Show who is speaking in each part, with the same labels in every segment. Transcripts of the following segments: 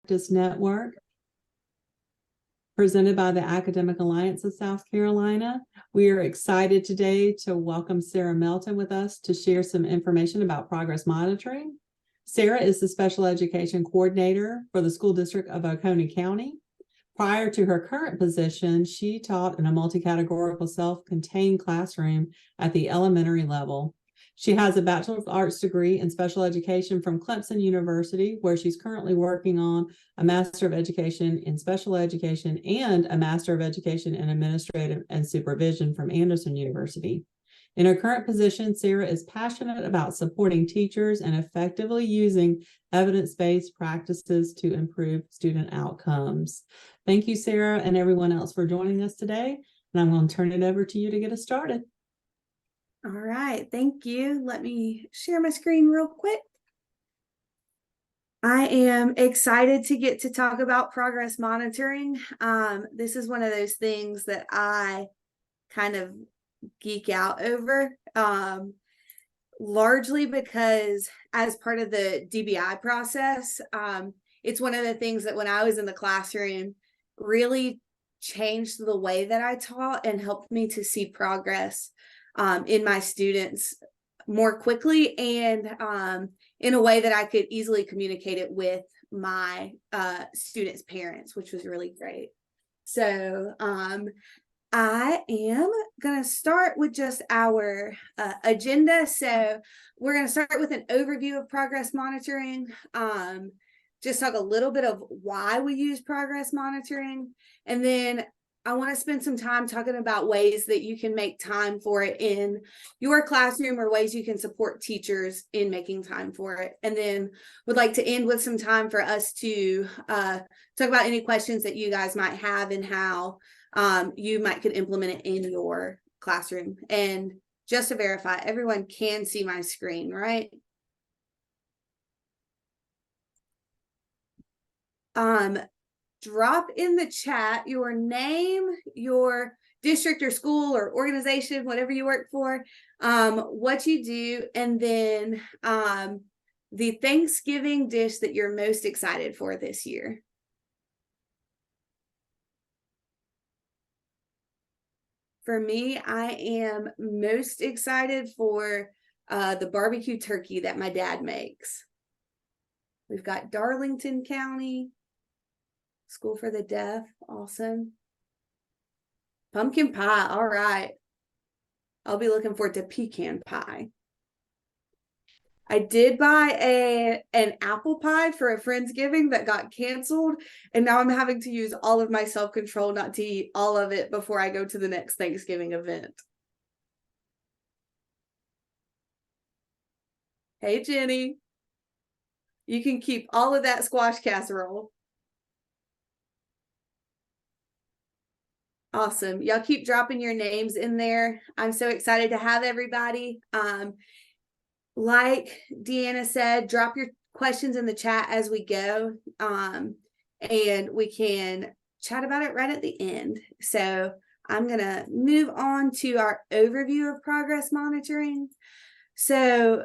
Speaker 1: Practice Network, presented by the Academic Alliance of South Carolina. We are excited today to welcome Sarah Melton with us to share some information about progress monitoring. Sarah is the Special Education Coordinator for the School District of Oconee County. Prior to her current position, she taught in a multi-categorical self-contained classroom at the elementary level. She has a Bachelor of Arts degree in Special Education from Clemson University, where she's currently working on a Master of Education in Special Education and a Master of Education in Administrative and Supervision from Anderson University. In her current position, Sarah is passionate about supporting teachers and effectively using evidence-based practices to improve student outcomes. Thank you, Sarah, and everyone else for joining us today. And I'm going to turn it over to you to get us started.
Speaker 2: All right, thank you. Let me share my screen real quick. I am excited to get to talk about progress monitoring. This is one of those things that I kind of geek out over, largely because as part of the DBI process, it's one of the things that when I was in the classroom really changed the way that I taught and helped me to see progress in my students more quickly and in a way that I could easily communicate it with my students' parents, which was really great. So I am going to start with just our agenda. So we're going to start with an overview of progress monitoring, just talk a little bit of why we use progress monitoring, and then I want to spend some time talking about ways that you can make time for it in your classroom or ways you can support teachers in making time for it. And then would like to end with some time for us to talk about any questions that you guys might have and how you might could implement it in your classroom. And just to verify, everyone can see my screen, right? Drop in the chat your name, your district or school or organization, whatever you work for, what you do, and then the Thanksgiving dish that you're most excited for this year. For me, I am most excited for the barbecue turkey that my dad makes. We've got Darlington County School for the Deaf, awesome. Pumpkin pie, all right. I'll be looking forward to pecan pie. I did buy an apple pie for a Friendsgiving that got canceled, and now I'm having to use all of my self-control not to eat all of it before I go to the next Thanksgiving event. Hey, Jenny. You can keep all of that squash casserole. Awesome. Y'all keep dropping your names in there. I'm so excited to have everybody. Like Deanna said, drop your questions in the chat as we go, and we can chat about it right at the end. So I'm going to move on to our overview of progress monitoring. So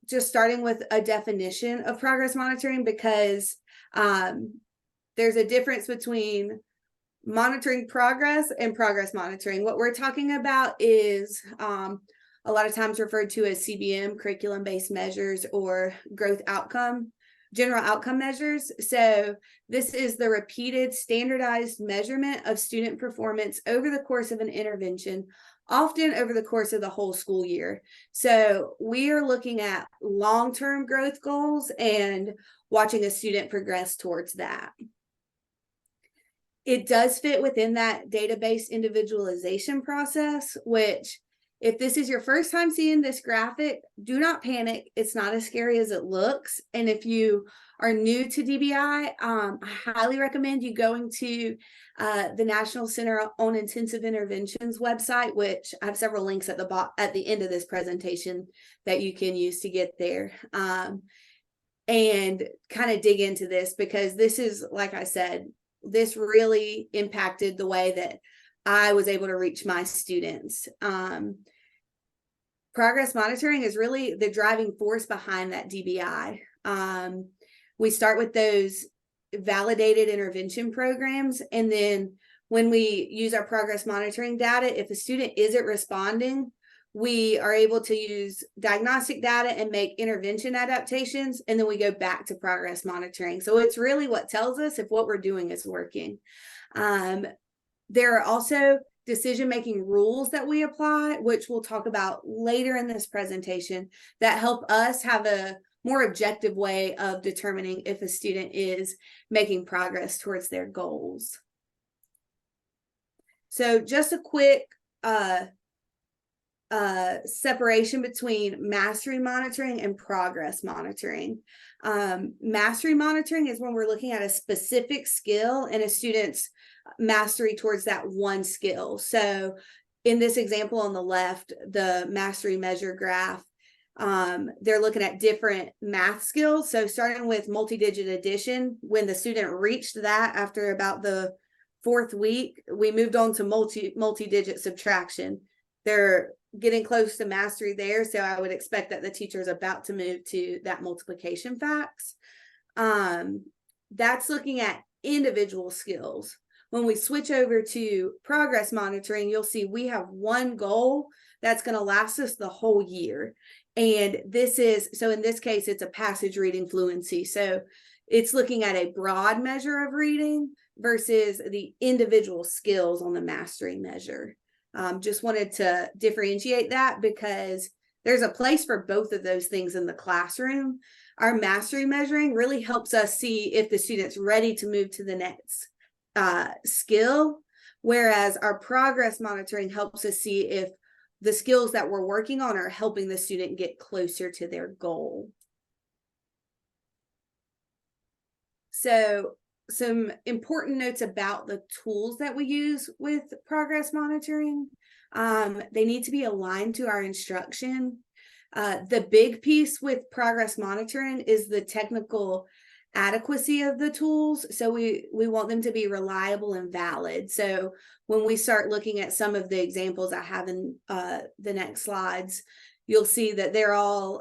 Speaker 2: just starting with a definition of progress monitoring, because there's a difference between monitoring progress and progress monitoring. What we're talking about is a lot of times referred to as CBM, curriculum-based measures, or general outcome measures. So this is the repeated standardized measurement of student performance over the course of an intervention, often over the course of the whole school year. So we are looking at long-term growth goals and watching a student progress towards that. It does fit within that database individualization process, which if this is your first time seeing this graphic, do not panic. It's not as scary as it looks. And if you are new to DBI, I highly recommend you going to the National Center on Intensive Interventions website, which I have several links at the end of this presentation that you can use to get there. And kind of dig into this, because this is, like I said, this really impacted the way that I was able to reach my students. Progress monitoring is really the driving force behind that DBI. We start with those validated intervention programs. And then when we use our progress monitoring data, if a student isn't responding, we are able to use diagnostic data and make intervention adaptations, and then we go back to progress monitoring. So it's really what tells us if what we're doing is working. There are also decision-making rules that we apply, which we'll talk about later in this presentation, that help us have a more objective way of determining if a student is making progress towards their goals. So just a quick separation between mastery monitoring and progress monitoring. Mastery monitoring is when we're looking at a specific skill and a student's mastery towards that one skill. So in this example on the left, the mastery measure graph, they're looking at different math skills. So starting with multi-digit addition, when the student reached that after about the 4th week, we moved on to multi-digit subtraction. They're getting close to mastery there, so I would expect that the teacher is about to move to that multiplication facts. That's looking at individual skills. When we switch over to progress monitoring, you'll see we have one goal that's going to last us the whole year. And this is, so in this case, it's a passage reading fluency. So it's looking at a broad measure of reading versus the individual skills on the mastery measure. Just wanted to differentiate that because there's a place for both of those things in the classroom. Our mastery measuring really helps us see if the student's ready to move to the next skill, whereas our progress monitoring helps us see if the skills that we're working on are helping the student get closer to their goal. So some important notes about the tools that we use with progress monitoring. They need to be aligned to our instruction. The big piece with progress monitoring is the technical adequacy of the tools. So we want them to be reliable and valid. So when we start looking at some of the examples I have in the next slides, you'll see that they're all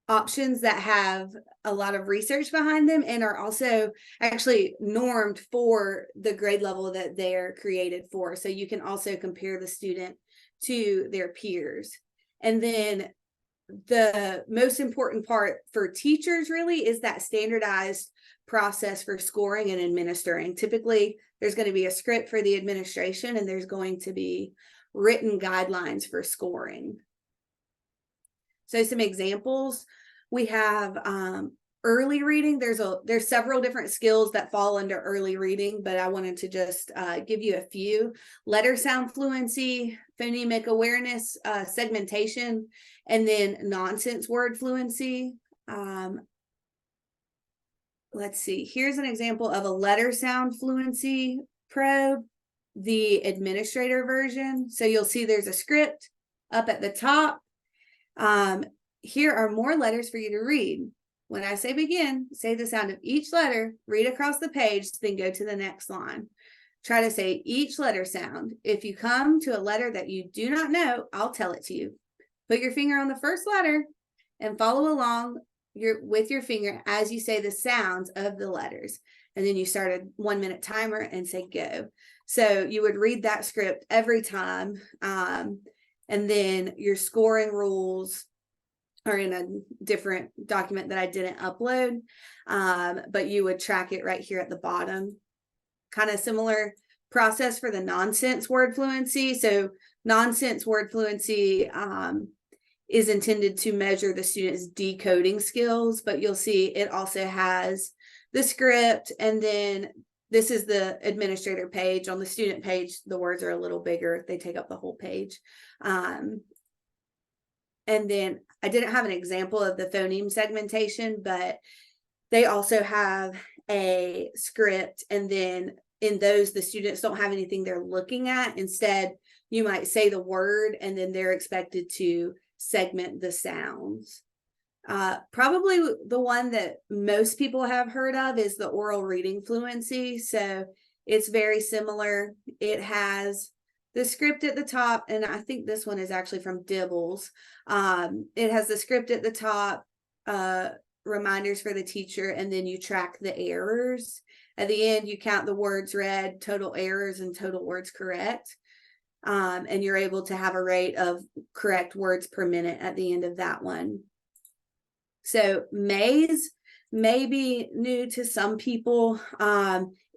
Speaker 2: options that have a lot of research behind them and are also actually normed for the grade level that they're created for. So you can also compare the student to their peers. And then the most important part for teachers really is that standardized process for scoring and administering. Typically, there's going to be a script for the administration and there's going to be written guidelines for scoring. So some examples, we have early reading. There's several different skills that fall under early reading, but I wanted to just give you a few. Letter sound fluency, phonemic awareness, segmentation, and then nonsense word fluency. Let's see, here's an example of a letter sound fluency probe, the administrator version. So you'll see there's a script up at the top. Here are more letters for you to read. When I say begin, say the sound of each letter, read across the page, then go to the next line. Try to say each letter sound. If you come to a letter that you do not know, I'll tell it to you. Put your finger on the first letter and follow along with your finger as you say the sounds of the letters. And then you start a 1-minute timer and say go. So you would read that script every time. And then your scoring rules are in a different document that I didn't upload, but you would track it right here at the bottom. Kind of similar process for the nonsense word fluency. So nonsense word fluency is intended to measure the student's decoding skills, but you'll see it also has the script, and then this is the administrator page. On the student page, the words are a little bigger. They take up the whole page. And then I didn't have an example of the phoneme segmentation, but they also have a script. And then in those, the students don't have anything they're looking at. Instead, you might say the word, and then they're expected to segment the sounds. Probably the one that most people have heard of is the oral reading fluency. So it's very similar. It has the script at the top, and I think this one is actually from Dibbles. It has the script at the top, reminders for the teacher, and then you track the errors. At the end, you count the words read, total errors, and total words correct. And you're able to have a rate of correct words per minute at the end of that one. So Maze may be new to some people.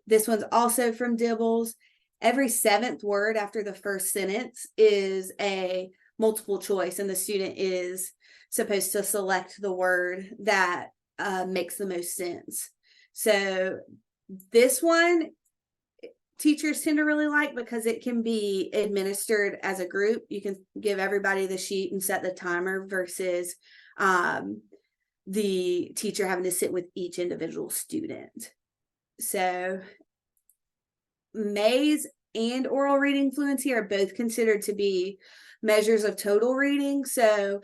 Speaker 2: This one's also from Dibbles. Every 7th word after the first sentence is a multiple choice, and the student is supposed to select the word that makes the most sense. So this one, teachers tend to really like because it can be administered as a group. You can give everybody the sheet and set the timer versus the teacher having to sit with each individual student. So Maze and oral reading fluency are both considered to be measures of total reading. So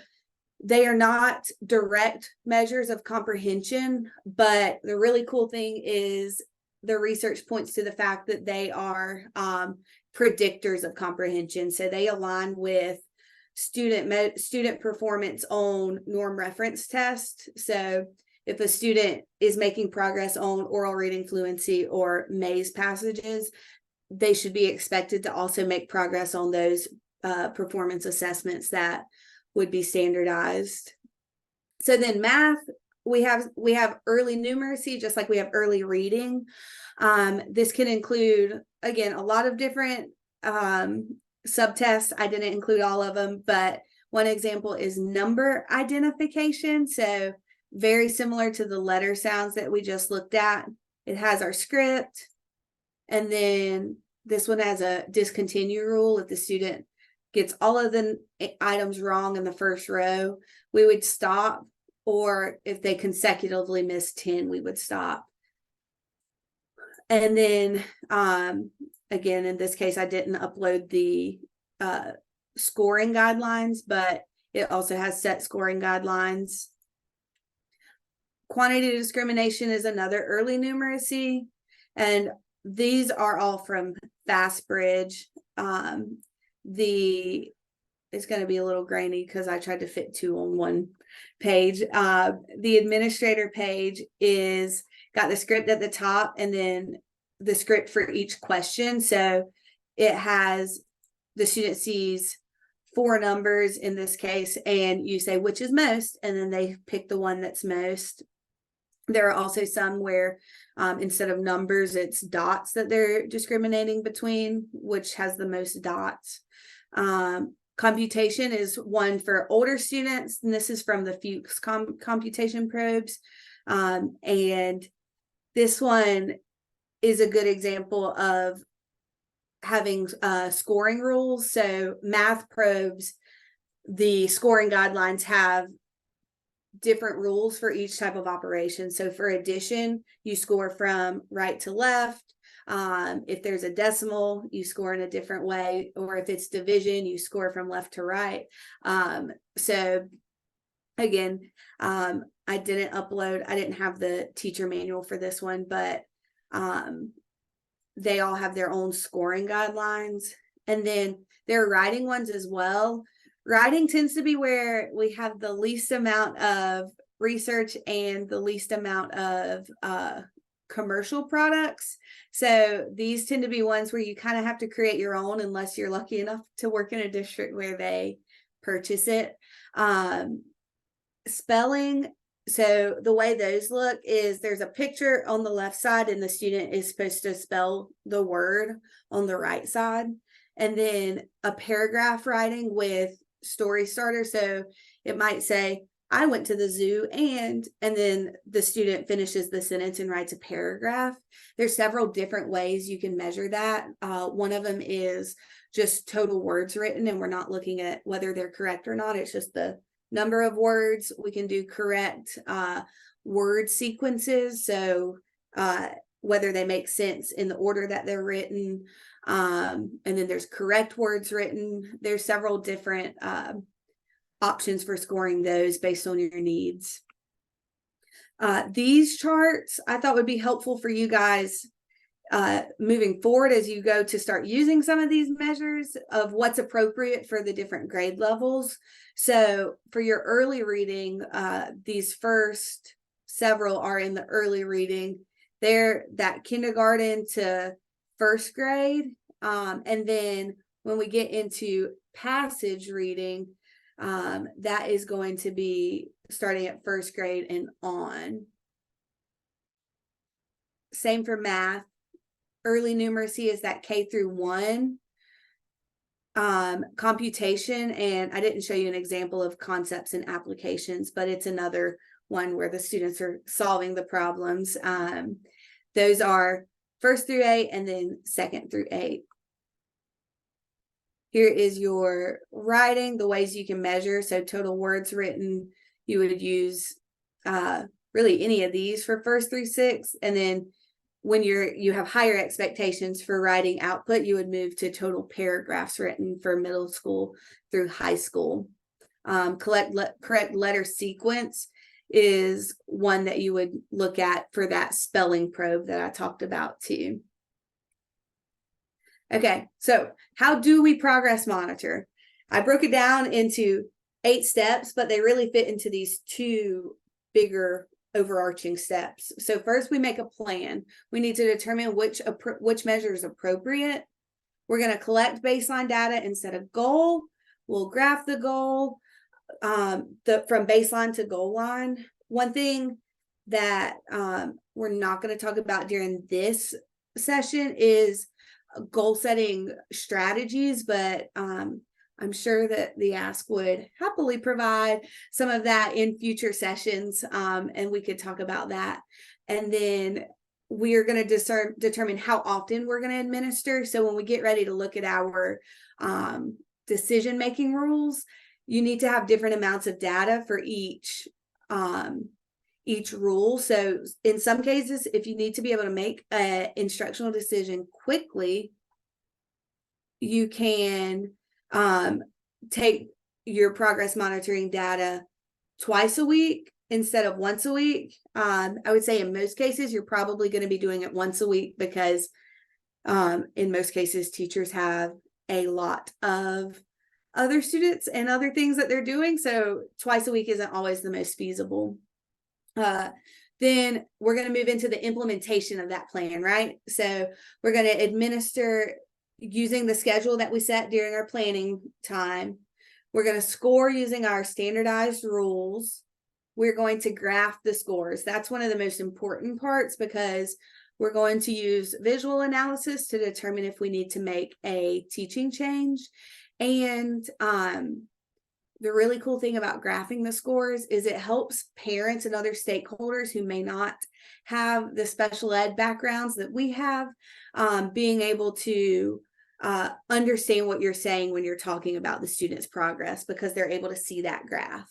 Speaker 2: they are not direct measures of comprehension, but the really cool thing is the research points to the fact that they are predictors of comprehension. So they align with student performance on norm reference test. So if a student is making progress on oral reading fluency or Maze passages, they should be expected to also make progress on those performance assessments that would be standardized. So then math, we have early numeracy, just like we have early reading. This can include, again, a lot of different subtests. I didn't include all of them, but one example is number identification. So very similar to the letter sounds that we just looked at. It has our script, and then this one has a discontinue rule. If the student gets all of the items wrong in the first row, we would stop, or if they consecutively missed 10, we would stop. And then again, in this case, I didn't upload the scoring guidelines, but it also has set scoring guidelines. Quantity discrimination is another early numeracy, and these are all from FastBridge. It's going to be a little grainy because I tried to fit 2 on one page. The administrator page is got the script at the top and then the script for each question. So it has, the student sees 4 numbers in this case, and you say which is most, and then they pick the one that's most. There are also some where instead of numbers, it's dots that they're discriminating between, which has the most dots. Computation is one for older students, and this is from the Fuchs computation probes. And this one is a good example of having scoring rules. So math probes, the scoring guidelines have different rules for each type of operation. So for addition, you score from right to left. If there's a decimal, you score in a different way, or if it's division, you score from left to right. So again, I didn't have the teacher manual for this one, but they all have their own scoring guidelines. And then there are writing ones as well. Writing tends to be where we have the least amount of research and the least amount of commercial products. So these tend to be ones where you kind of have to create your own unless you're lucky enough to work in a district where they purchase it. Spelling. So the way those look is there's a picture on the left side and the student is supposed to spell the word on the right side. And then a paragraph writing with story starter. So it might say, I went to the zoo and then the student finishes the sentence and writes a paragraph. There's several different ways you can measure that. One of them is just total words written, and we're not looking at whether they're correct or not. It's just the number of words. We can do correct word sequences. So whether they make sense in the order that they're written. And then there's correct words written. There's several different options for scoring those based on your needs. These charts I thought would be helpful for you guys moving forward as you go to start using some of these measures of what's appropriate for the different grade levels. So for your early reading, these first several are in the early reading. They're that kindergarten to first grade. And then when we get into passage reading, that is going to be starting at first grade and on. Same for math. Early numeracy is that K through 1. Computation, and I didn't show you an example of concepts and applications, but it's another one where the students are solving the problems. Those are 1st through 8 and then 2nd through 8. Here is your writing, the ways you can measure. So total words written, you would use really any of these for 1st through 6th. And then when you have higher expectations for writing output, you would move to total paragraphs written for middle school through high school. Correct letter sequence is one that you would look at for that spelling probe that I talked about too. Okay, so how do we progress monitor? I broke it down into 8 steps, but they really fit into these 2 bigger overarching steps. So first, we make a plan. We need to determine which measure is appropriate. We're going to collect baseline data and set a goal. We'll graph the goal from baseline to goal line. One thing that we're not going to talk about during this session is goal setting strategies, but I'm sure that the Ask would happily provide some of that in future sessions, and we could talk about that. And then we are going to determine how often we're going to administer. So when we get ready to look at our decision-making rules, you need to have different amounts of data for each rule. So in some cases, if you need to be able to make an instructional decision quickly, you can take your progress monitoring data twice a week instead of once a week. I would say in most cases, you're probably going to be doing it once a week because in most cases, teachers have a lot of other students and other things that they're doing. So twice a week isn't always the most feasible. Then we're going to move into the implementation of that plan, right? So we're going to administer using the schedule that we set during our planning time. We're going to score using our standardized rules. We're going to graph the scores. That's one of the most important parts because we're going to use visual analysis to determine if we need to make a teaching change. And the really cool thing about graphing the scores is it helps parents and other stakeholders who may not have the special ed backgrounds that we have, being able to understand what you're saying when you're talking about the student's progress because they're able to see that graph.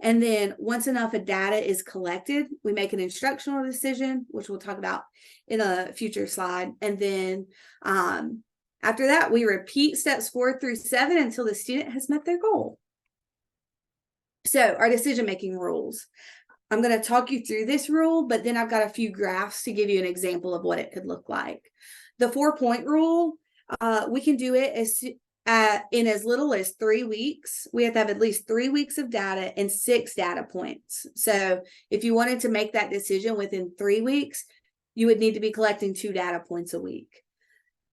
Speaker 2: And then once enough data is collected, we make an instructional decision, which we'll talk about in a future slide. And then after that, we repeat steps 4 through 7 until the student has met their goal. So our decision-making rules. I'm going to talk you through this rule, but then I've got a few graphs to give you an example of what it could look like. The 4-point rule, we can do it in as little as 3 weeks. We have to have at least 3 weeks of data and 6 data points. So if you wanted to make that decision within 3 weeks, you would need to be collecting 2 data points a week.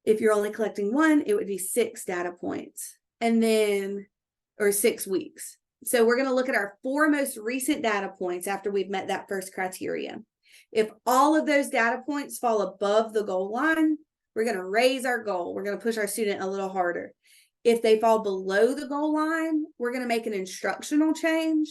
Speaker 2: If you're only collecting 1, it would be 6 data points or 6 weeks. So we're going to look at our 4 most recent data points after we've met that first criteria. If all of those data points fall above the goal line, we're going to raise our goal. We're going to push our student a little harder. If they fall below the goal line, we're going to make an instructional change.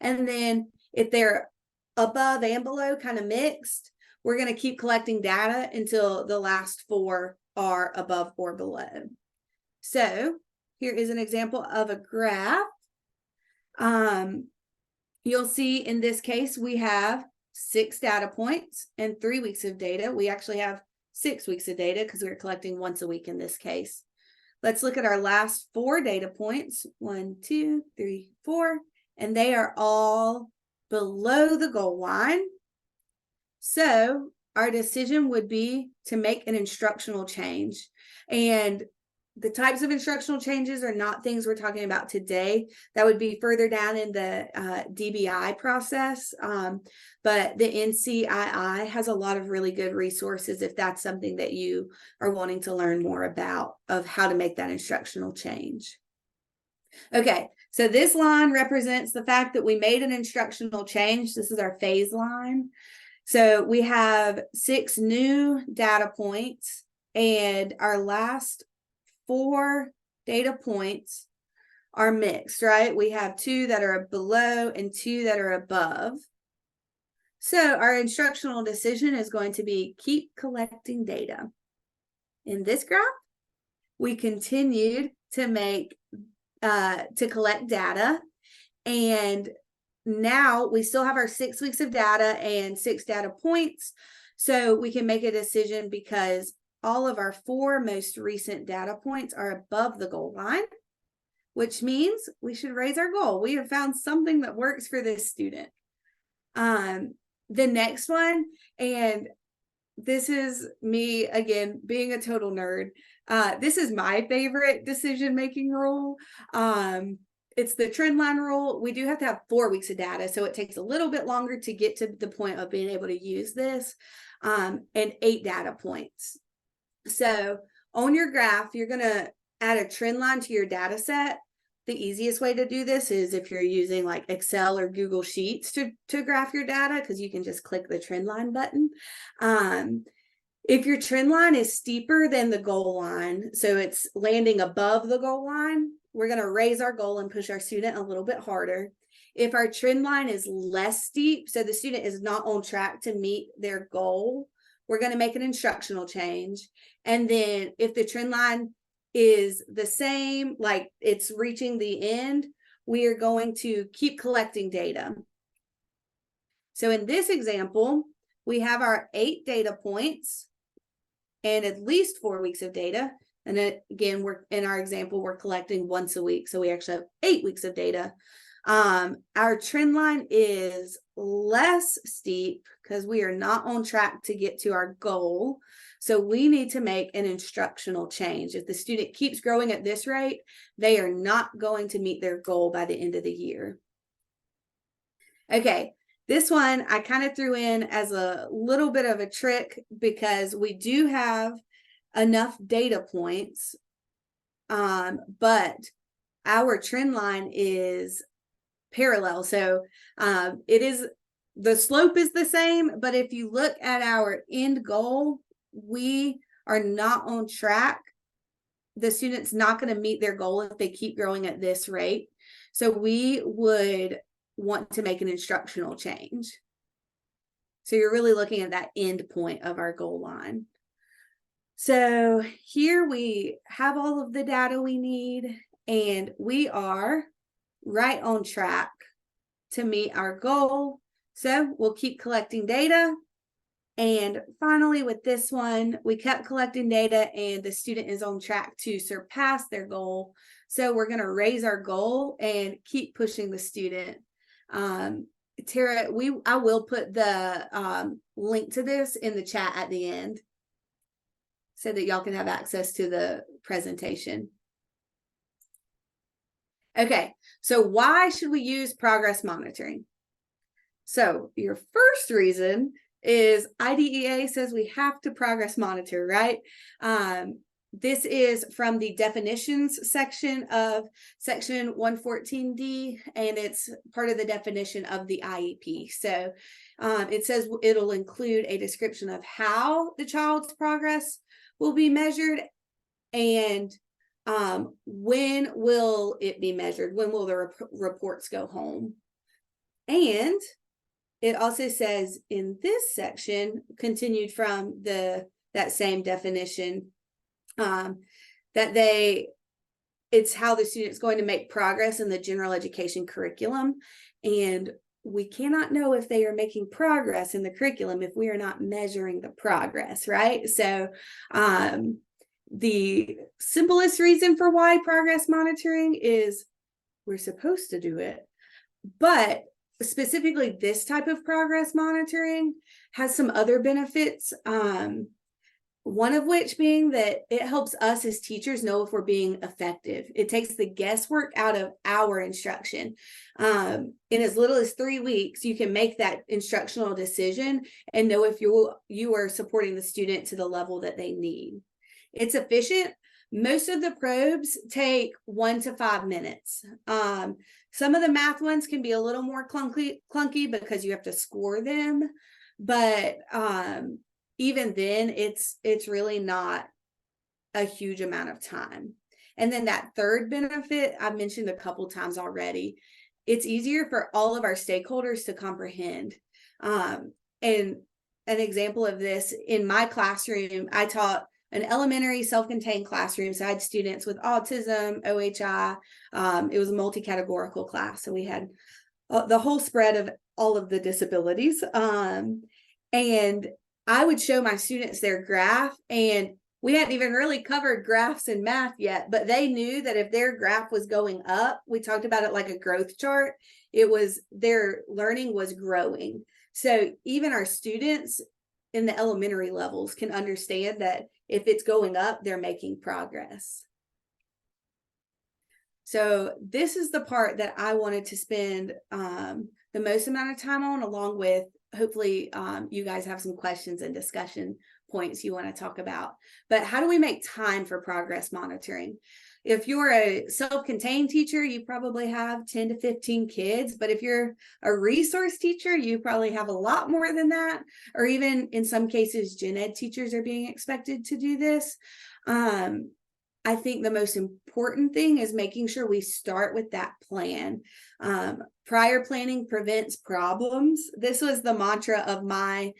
Speaker 2: And then if they're above and below, kind of mixed, we're going to keep collecting data until the last 4 are above or below. So here is an example of a graph. You'll see in this case, we have 6 data points and 3 weeks of data. We actually have 6 weeks of data because we're collecting once a week in this case. Let's look at our last 4 data points, 1, 2, 3, 4, and they are all below the goal line. So our decision would be to make an instructional change. And The types of instructional changes are not things we're talking about today. That would be further down in the DBI process. But the NCII has a lot of really good resources if that's something that you are wanting to learn more about, of how to make that instructional change. Okay, so this line represents the fact that we made an instructional change. This is our phase line. So we have 6 new data points, and our last 4 data points are mixed, right? We have 2 that are below and 2 that are above. So our instructional decision is going to be keep collecting data. In this graph, we continued to collect data, and now we still have our 6 weeks of data and 6 data points. So we can make a decision because all of our 4 most recent data points are above the goal line, which means we should raise our goal. We have found something that works for this student. The next one, and this is me again being a total nerd. This is my favorite decision-making rule. It's the trend line rule. We do have to have 4 weeks of data, so it takes a little bit longer to get to the point of being able to use this, and 8 data points. So on your graph, you're going to add a trend line to your data set. The easiest way to do this is if you're using like Excel or Google Sheets to graph your data, because you can just click the trend line button. If your trend line is steeper than the goal line, so it's landing above the goal line, we're going to raise our goal and push our student a little bit harder. If our trend line is less steep, so the student is not on track to meet their goal, we're going to make an instructional change. And then if the trend line is the same, like it's reaching the end, we are going to keep collecting data. So in this example, we have our 8 data points and at least 4 weeks of data. And then again, in our example, we're collecting once a week. So we actually have 8 weeks of data. Our trend line is less steep because we are not on track to get to our goal. So we need to make an instructional change. If the student keeps growing at this rate, they are not going to meet their goal by the end of the year. Okay, this one I kind of threw in as a little bit of a trick because we do have enough data points, but our trend line is parallel. So the slope is the same, but if you look at our end goal, we are not on track. The student's not going to meet their goal if they keep growing at this rate. So we would want to make an instructional change. So you're really looking at that end point of our goal line. So here we have all of the data we need, and we are right on track to meet our goal. So we'll keep collecting data. And finally, with this one, we kept collecting data and the student is on track to surpass their goal. So we're going to raise our goal and keep pushing the student. Tara, I will put the link to this in the chat at the end so that y'all can have access to the presentation. Okay, so why should we use progress monitoring? So your first reason is IDEA says we have to progress monitor, right? This is from the definitions section of section 114D, and it's part of the definition of the IEP. So it says it'll include a description of how the child's progress will be measured and when will it be measured? When will the reports go home? And it also says in this section, continued from that same definition, that it's how the student's going to make progress in the general education curriculum. And we cannot know if they are making progress in the curriculum if we are not measuring the progress, right? So the simplest reason for why progress monitoring is we're supposed to do it, but specifically this type of progress monitoring has some other benefits. One of which being that it helps us as teachers know if we're being effective. It takes the guesswork out of our instruction. In as little as 3 weeks, you can make that instructional decision and know if you are supporting the student to the level that they need. It's efficient. Most of the probes take 1 to 5 minutes. Some of the math ones can be a little more clunky because you have to score them, but even then it's really not a huge amount of time. And then that third benefit I've mentioned a couple times already, it's easier for all of our stakeholders to comprehend. And an example of this, in my classroom, I taught an elementary self-contained classroom. So I had students with autism, OHI. It was a multi-categorical class. So we had the whole spread of all of the disabilities. And I would show my students their graph, and we hadn't even really covered graphs in math yet, but they knew that if their graph was going up, we talked about it like a growth chart, it was their learning was growing. So even our students in the elementary levels can understand that if it's going up, they're making progress. So this is the part that I wanted to spend the most amount of time on, along with hopefully you guys have some questions and discussion points you want to talk about. But how do we make time for progress monitoring? If you're a self-contained teacher, you probably have 10 to 15 kids. But if you're a resource teacher, you probably have a lot more than that. Or even in some cases, gen ed teachers are being expected to do this. I think the most important thing is making sure we start with that plan. Prior planning prevents problems. This was the mantra of my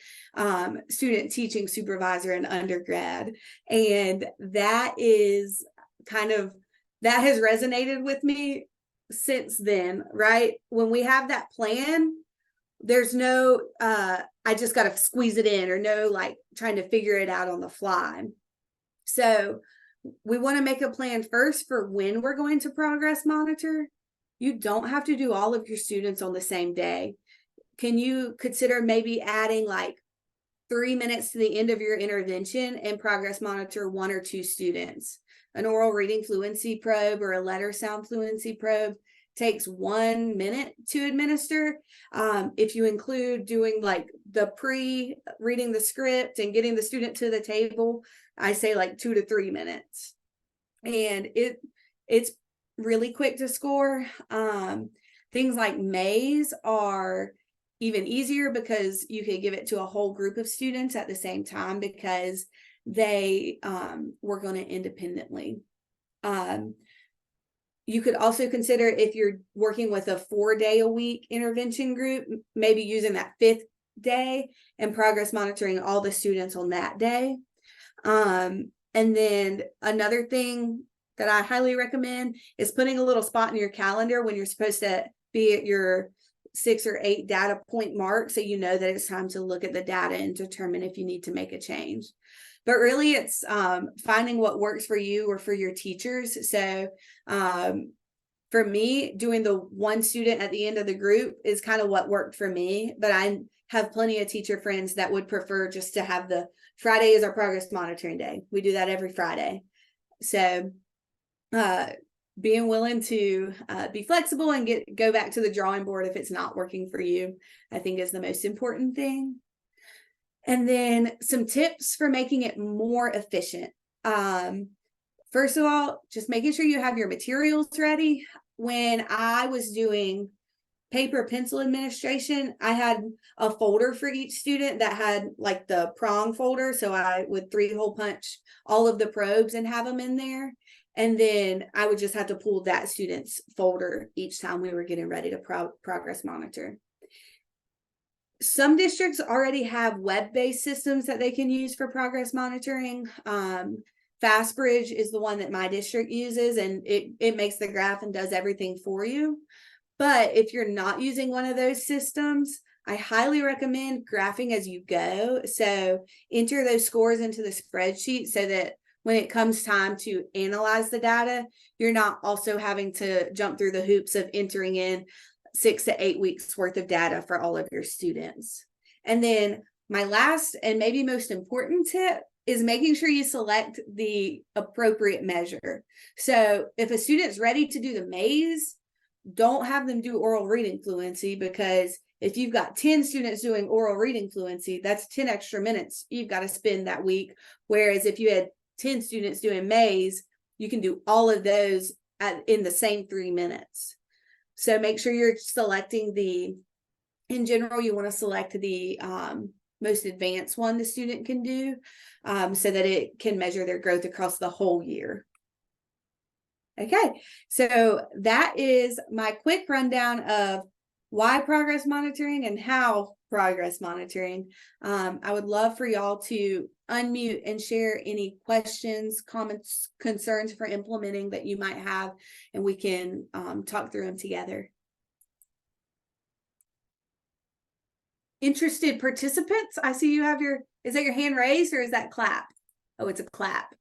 Speaker 2: student teaching supervisor in undergrad. And that is that has resonated with me since then, right? When we have that plan, there's no, I just got to squeeze it in, or no, like trying to figure it out on the fly. So we want to make a plan first for when we're going to progress monitor. You don't have to do all of your students on the same day. Can you consider maybe adding like 3 minutes to the end of your intervention and progress monitor 1 or 2 students? An oral reading fluency probe or a letter sound fluency probe takes 1 minute to administer. If you include doing like the reading the script and getting the student to the table, I say like 2 to 3 minutes. And it's really quick to score. Things like maze are even easier because you could give it to a whole group of students at the same time because they work on it independently. You could also consider, if you're working with a 4-day-a-week intervention group, maybe using that 5th day and progress monitoring all the students on that day. And then another thing that I highly recommend is putting a little spot in your calendar when you're supposed to be at your 6 or 8 data point mark, so you know that it's time to look at the data and determine if you need to make a change. But really, it's finding what works for you or for your teachers. So for me, doing the 1 student at the end of the group is kind of what worked for me. But I have plenty of teacher friends that would prefer just to have the Friday is our progress monitoring day. We do that every Friday. So being willing to be flexible and go back to the drawing board if it's not working for you, I think is the most important thing. And then some tips for making it more efficient. First of all, just making sure you have your materials ready. When I was doing paper pencil administration, I had a folder for each student that had like the prong folder. So I would 3-hole punch all of the probes and have them in there. And then I would just have to pull that student's folder each time we were getting ready to progress monitor. Some districts already have web-based systems that they can use for progress monitoring. FastBridge is the one that my district uses, and it makes the graph and does everything for you. But if you're not using one of those systems, I highly recommend graphing as you go. So enter those scores into the spreadsheet so that when it comes time to analyze the data, you're not also having to jump through the hoops of entering in 6 to 8 weeks worth of data for all of your students. And then My last and maybe most important tip is making sure you select the appropriate measure. So if a student's ready to do the maze, don't have them do oral reading fluency, because if you've got 10 students doing oral reading fluency, that's 10 extra minutes you've got to spend that week. Whereas if you had 10 students doing maze, you can do all of those in the same 3 minutes. So make sure you're selecting in general, you want to select the most advanced one the student can do, so that it can measure their growth across the whole year. Okay, so that is my quick rundown of why progress monitoring and how progress monitoring. I would love for y'all to unmute and share any questions, comments, concerns for implementing that you might have, and we can talk through them together. Interested participants, I see you have is that your hand raised or is that clap? Oh, it's a clap.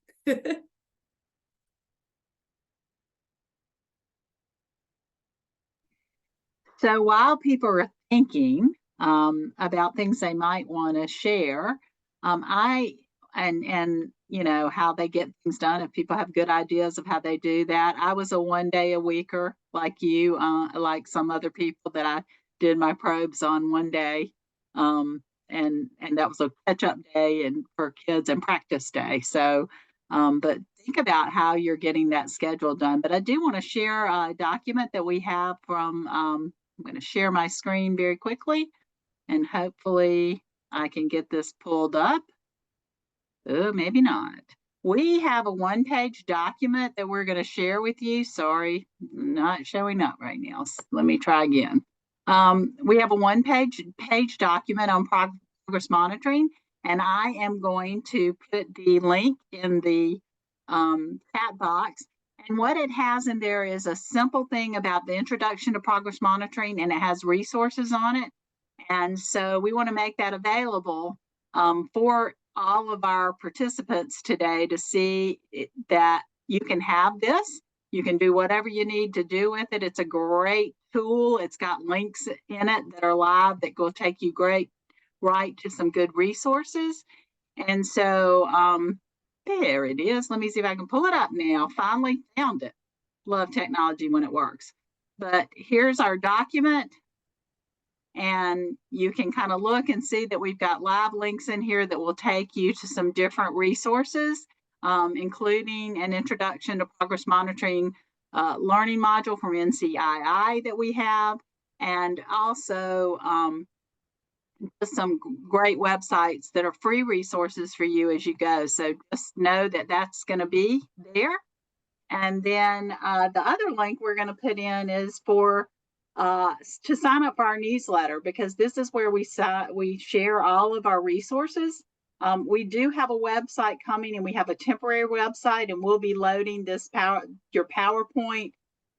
Speaker 3: So while people are thinking about things they might want to share, and you know how they get things done. If people have good ideas of how they do that, I was a 1 day a weeker like you, like some other people that I did my probes on 1 day, and that was a catch up day and for kids and practice day. So, but think about how you're getting that schedule done. But I do want to share a document that we have from. I'm going to share my screen very quickly, and hopefully I can get this pulled up. Oh, maybe not. We have a 1-page document that we're going to share with you. Sorry, not showing up right now. So let me try again. We have a 1-page document on progress monitoring, and I am going to put the link in the chat box. And what it has in there is a simple thing about the introduction to progress monitoring, and it has resources on it. And so we want to make that available for all of our participants today to see that you can have this. You can do whatever you need to do with it. It's a great tool. It's got links in it that are live that will take you right to some good resources. And so there it is. Let me see if I can pull it up now. Finally found it. Love technology when it works. But here's our document. And you can kind of look and see that we've got live links in here that will take you to some different resources, including an introduction to progress monitoring learning module from NCII that we have, and also just some great websites that are free resources for you as you go. So just know that that's going to be there. And then the other link we're going to put in is for to sign up for our newsletter, because this is where we share all of our resources. We do have a website coming, and we have a temporary website, and we'll be loading your PowerPoint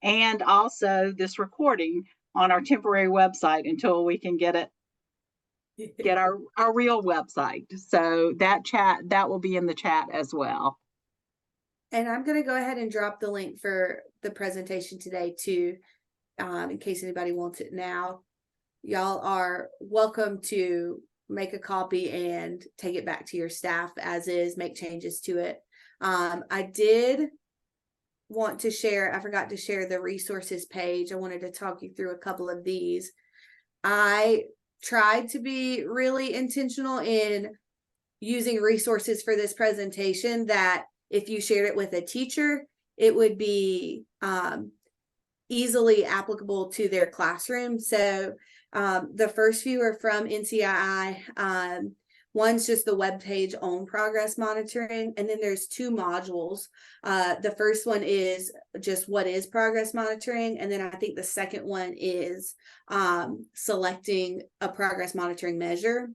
Speaker 3: and also this recording on our temporary website until we can get our real website. So that will be in the chat as well.
Speaker 2: And I'm going to go ahead and drop the link for the presentation today too, in case anybody wants it now. Y'all are welcome to make a copy and take it back to your staff as is, make changes to it. I did want to share, I forgot to share the resources page. I wanted to talk you through a couple of these. I tried to be really intentional in using resources for this presentation that if you shared it with a teacher, it would be easily applicable to their classroom. So the first few are from NCII. One's just the webpage on progress monitoring, and then there's 2 modules. The first one is just what is progress monitoring, and then I think the second one is selecting a progress monitoring measure.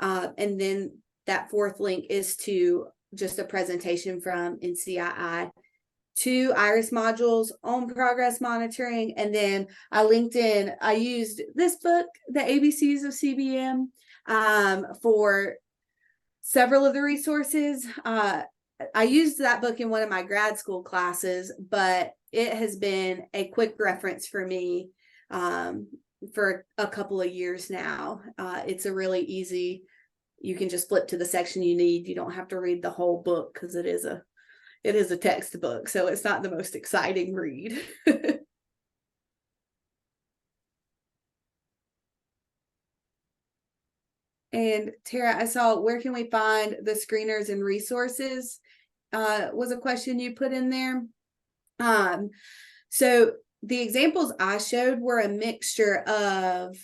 Speaker 2: And then that 4th link is to just a presentation from NCII. 2 IRIS modules on progress monitoring, and then I used this book, The ABCs of CBM, for several of the resources. I used that book in one of my grad school classes, but it has been a quick reference for me for a couple of years now. It's a really easy you can just flip to the section you need. You don't have to read the whole book because it is a textbook, so it's not the most exciting read. And Tara, I saw, where can we find the screeners and resources? Was a question you put in there. So the examples I showed were a mixture of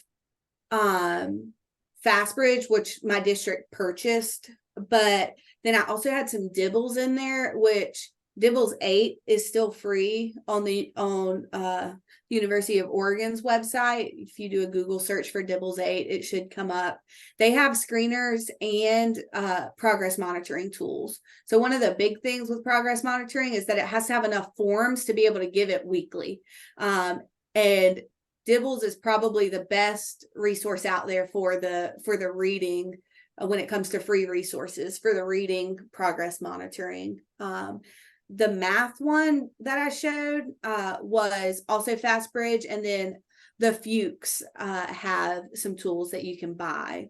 Speaker 2: Fastbridge, which my district purchased, but then I also had some Dibbles in there, which Dibbles 8 is still free on the University of Oregon's website. If you do a Google search for Dibbles 8, it should come up. They have screeners and progress monitoring tools. So one of the big things with progress monitoring is that it has to have enough forms to be able to give it weekly. And Dibbles is probably the best resource out there for the reading when it comes to free resources for the reading progress monitoring. The math one that I showed was also Fastbridge, and then the Fuchs have some tools that you can buy.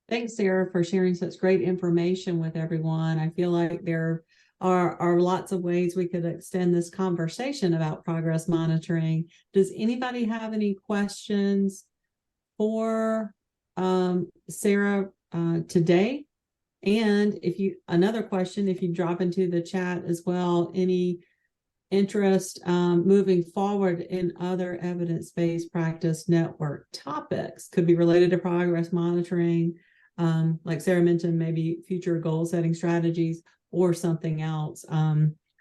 Speaker 1: Thanks, Sarah, for sharing such great information with everyone. I feel like there are lots of ways we could extend this conversation about progress monitoring. Does anybody have any questions for Sarah today? And another question, if you drop into the chat as well, any interest moving forward in other evidence-based practice network topics could be related to progress monitoring. Like Sarah mentioned, maybe future goal setting strategies or something else.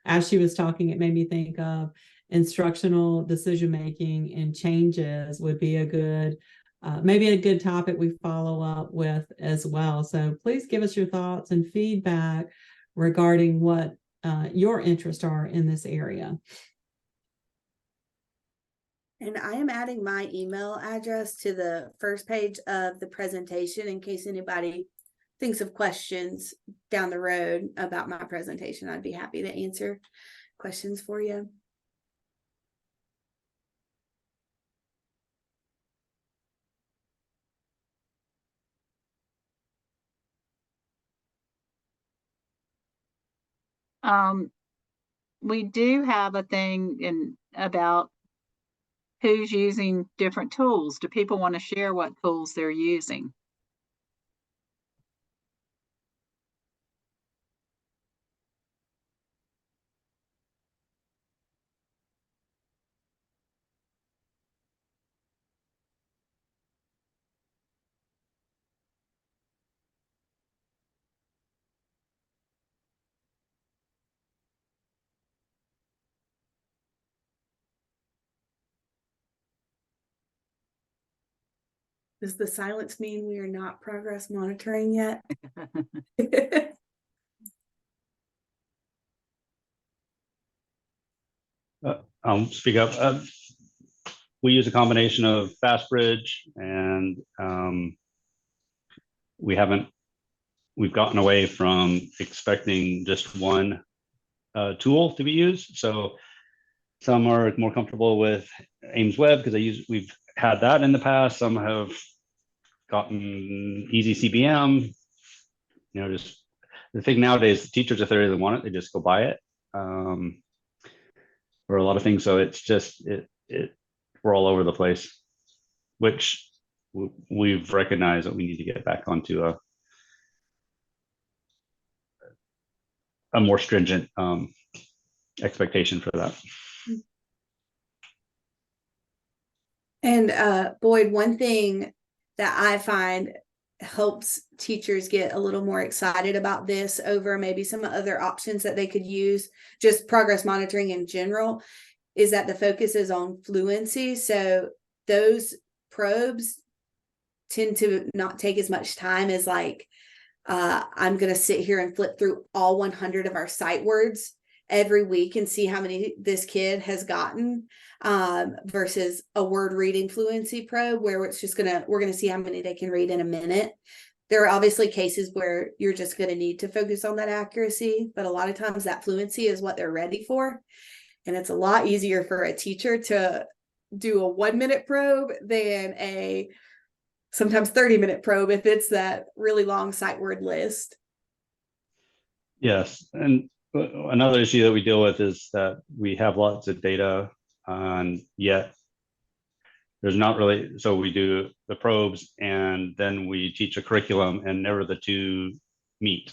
Speaker 1: As she was talking, it made me think of instructional decision making and changes would be a good, maybe a good topic we follow up with as well. So please give us your thoughts and feedback regarding what your interests are in this area.
Speaker 2: And I am adding my email address to the first page of the presentation in case anybody thinks of questions down the road about my presentation. I'd be happy to answer questions for you.
Speaker 3: We do have a thing about who's using different tools. Do people want to share what tools they're using?
Speaker 2: Does the silence mean we are not progress monitoring yet?
Speaker 4: I'll speak up. We use a combination of Fastbridge and we've gotten away from expecting just one tool to be used. So some are more comfortable with Ames Web because we've had that in the past. Some have gotten Easy CBM. Just the thing nowadays, the teachers, if they really want it, they just go buy it for a lot of things. So it's just we're all over the place, which we've recognized that we need to get back onto a more stringent expectation for that.
Speaker 2: And Boyd, one thing that I find helps teachers get a little more excited about this over maybe some other options that they could use, just progress monitoring in general, is that the focus is on fluency. So those probes tend to not take as much time as like, I'm going to sit here and flip through all 100 of our sight words every week and see how many this kid has gotten, versus a word reading fluency probe where it's just we're going to see how many they can read in a minute. There are obviously cases where you're just going to need to focus on that accuracy, but a lot of times that fluency is what they're ready for. And it's a lot easier for a teacher to do a 1-minute probe than a sometimes 30-minute probe if it's that really long sight word list.
Speaker 4: Yes, and another issue that we deal with is that we have lots of data, and yet there's not really, so we do the probes and then we teach a curriculum and never the two meet.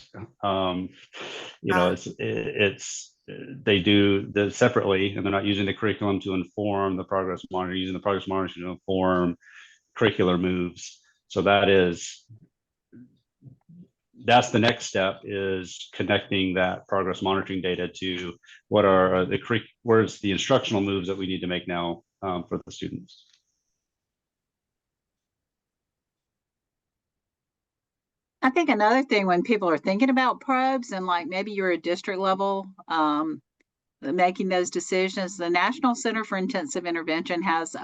Speaker 4: They do this separately, and they're not using the curriculum to inform the progress monitor, using the progress monitor to inform curricular moves. So that's the next step, is connecting that progress monitoring data to what are where's the instructional moves that we need to make now for the students.
Speaker 3: I think another thing when people are thinking about probes, and like maybe you're a district level making those decisions, the National Center for Intensive Intervention has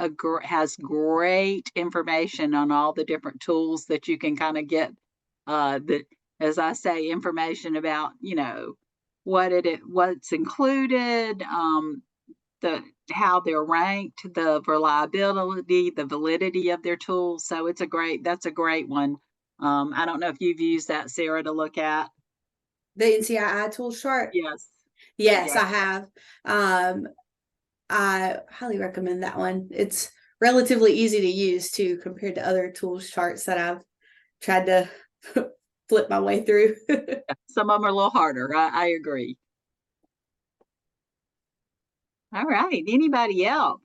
Speaker 3: great information on all the different tools that you can kind of get as I say, information about, what's included, how they're ranked, the reliability, the validity of their tools. So that's a great one. I don't know if you've used that, Sarah, to look at.
Speaker 2: The NCII tool chart.
Speaker 3: Yes.
Speaker 2: Yes, I have. I highly recommend that one. It's relatively easy to use too, compared to other tools charts that I've tried to flip my way through.
Speaker 3: Some of them are a little harder. I agree. All right. Anybody else?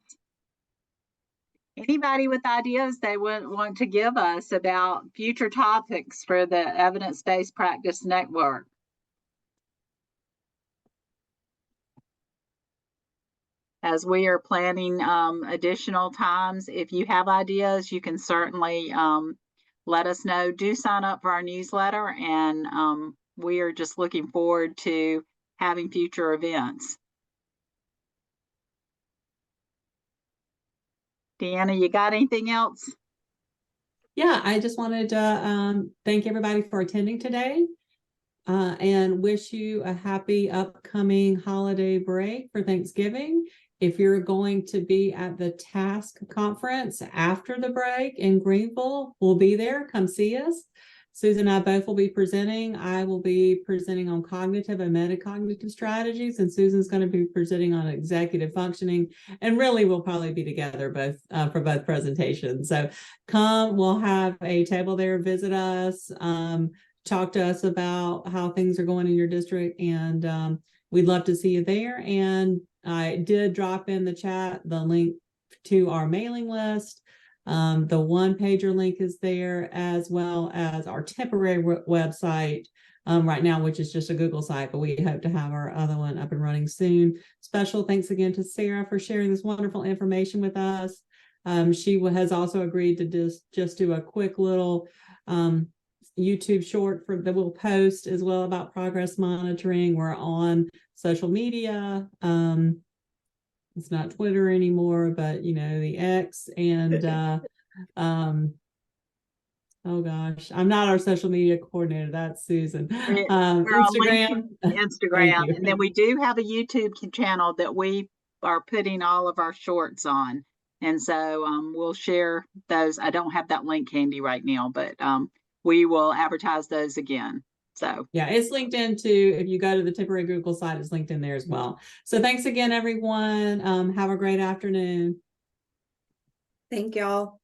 Speaker 3: Anybody with ideas they would want to give us about future topics for the Evidence-Based Practice Network? As we are planning additional times, if you have ideas, you can certainly let us know. Do sign up for our newsletter, and we are just looking forward to having future events. Deanna, you got anything else?
Speaker 1: Yeah, I just wanted to thank everybody for attending today and wish you a happy upcoming holiday break for Thanksgiving. If you're going to be at the TASK conference after the break in Greenville, we'll be there. Come see us. Susan and I both will be presenting. I will be presenting on cognitive and metacognitive strategies, and Susan's going to be presenting on executive functioning. And really, we'll probably be together both for both presentations. So come, we'll have a table there, visit us, talk to us about how things are going in your district, and we'd love to see you there. And I did drop in the chat the link to our mailing list. The one-pager link is there, as well as our temporary website right now, which is just a Google site, but we hope to have our other one up and running soon. Special thanks again to Sarah for sharing this wonderful information with us. She has also agreed to just do a quick little YouTube short that we'll post as well about progress monitoring. We're on social media. It's not Twitter anymore, but the X, and oh gosh, I'm not our social media coordinator. That's Susan.
Speaker 3: We're
Speaker 1: Instagram.
Speaker 3: Instagram. And then we do have a YouTube channel that we are putting all of our shorts on. And so we'll share those. I don't have that link handy right now, but we will advertise those again. So
Speaker 1: yeah, it's linked into, if you go to the temporary Google site, it's linked in there as well. So thanks again, everyone. Have a great afternoon.
Speaker 2: Thank y'all.